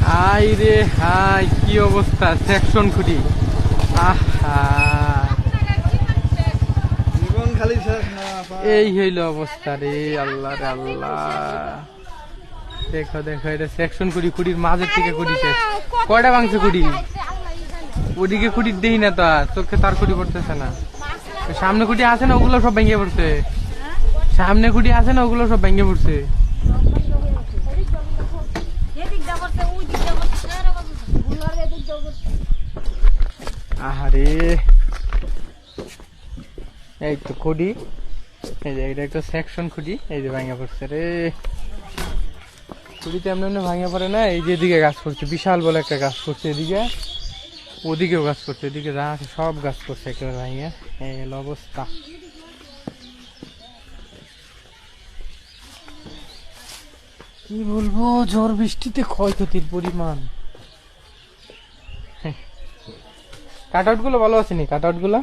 High রে high, কি অবস্থা সেকশন খুঁটি। আহা, এই হইল অবস্থা রে, আল্লাহ রে আল্লাহ। দেখো দেখো, এটা সেকশন খুঁটি, খুঁটির মাঝের থেকে খুঁটি শেষ। কয়টা ভাঙছে খুঁটি? ওদিকে খুঁটি দেখি না তো, চোখে তার খুঁটি পড়তেছে না। সামনে খুঁটি আছে না, ওগুলো সব ভেঙে পড়ছে। সামনে খুঁটি আছে না, ওগুলো সব ভেঙে পড়ছে। আহারে, এই তো খুঁটি, এই যে এটা একটা সেকশন খুঁটি, এই যে ভাঙে পড়ছে রে। খুঁটিতে এমনি এমনি ভাঙে পড়ে না। এই যে এদিকে গাছ পড়ছে, বিশাল বলে একটা গাছ পড়ছে এদিকে, ওদিকেও গাছ পড়ছে, এদিকে যা আছে সব গাছ পড়ছে একেবারে ভাঙে। এই হলো অবস্থা। কি বলবো, ঝড় বৃষ্টিতে ক্ষয়ক্ষতির পরিমাণ। কাট আউট গুলো ভালো আসেনি, কাট আউট গুলো।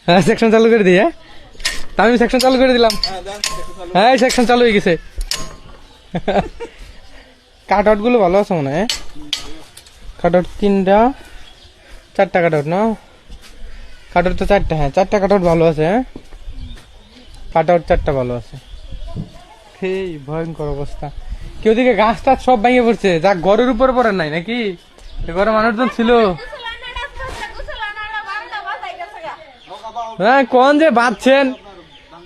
হ্যাঁ, সেকশন চালু করে দিই। হ্যাঁ, আমি সেকশন চালু করে দিলাম। হ্যাঁ, সেকশন চালু হয়ে গেছে। কাট আউট গুলো ভালো আছে মনে হয়। কাট আউট 3টা 4টা কাট আউট না, কাট আউট তো 4টা। হ্যাঁ, 4টা কাট আউট ভালো আছে। হ্যাঁ, কাট আউট 4টা ভালো আছে। সেই ভয়ঙ্কর অবস্থা। কেউ দিকে গাছ টাছ সব ভেঙে পড়ছে, যা ঘরের উপর পড়ে নাই নাকি? ঘরে মানুষজন ছিল। হ্যাঁ, কোন যে বাঁধছেন,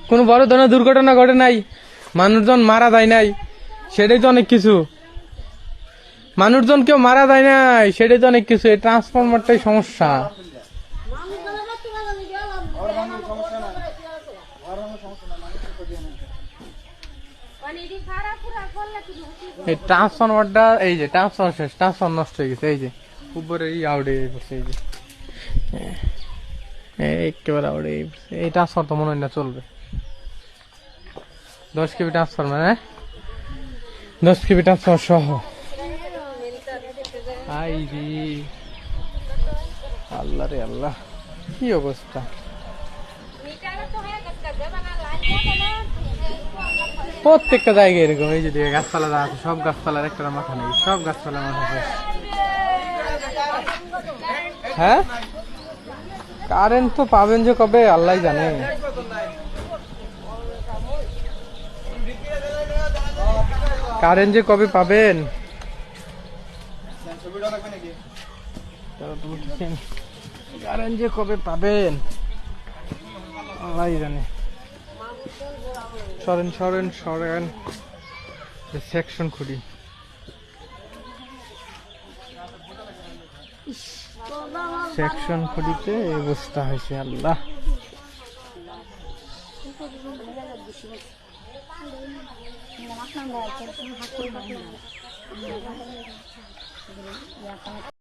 কোন বড় ধরনের দুর্ঘটনা ঘটে নাই, মানুষজন মারা যায় নাই, সেটাই তো অনেক কিছু। মানুষজন কেউ মারা যায় নাই, সেটাই তো অনেক কিছু। এই ট্রান্সফরমারটাই সমস্যা। এই ট্রান্সফরমারটা, এই যে ট্রান্সফরমার শেষ, ট্রান্সফরমার নষ্ট হয়ে গেছে। এই যে উপরে আউটে পড়ছে, এই যে একেবারে আউটে। এই ট্রান্সফরমার তো মনে হয় না চলবে। 10 কেবি ট্রান্সফরমার। হ্যাঁ, 10 কেবি ট্রান্সফরমার সহ। আই রে আল্লাহ রে আল্লাহ, কি অবস্থা। প্রত্যেকটা জায়গায় এরকম। এই যে গাছপালা যা আছে, সব গাছপালার একটা মাথা নেই, সব গাছপালার মাথা শেষ। হ্যাঁ, কারেন্ট তো পাবেন যে কবে আল্লাহ জানে। কারেন্ট যে কবে পাবেন, কারেন্ট যে কবে পাবেন আল্লাহ জানে। সরেন সরেন সরেন, সেকশন খুঁড়ি। সেকশন খুঁড়িতে এই অবস্থা হয়েছে, আল্লাহ।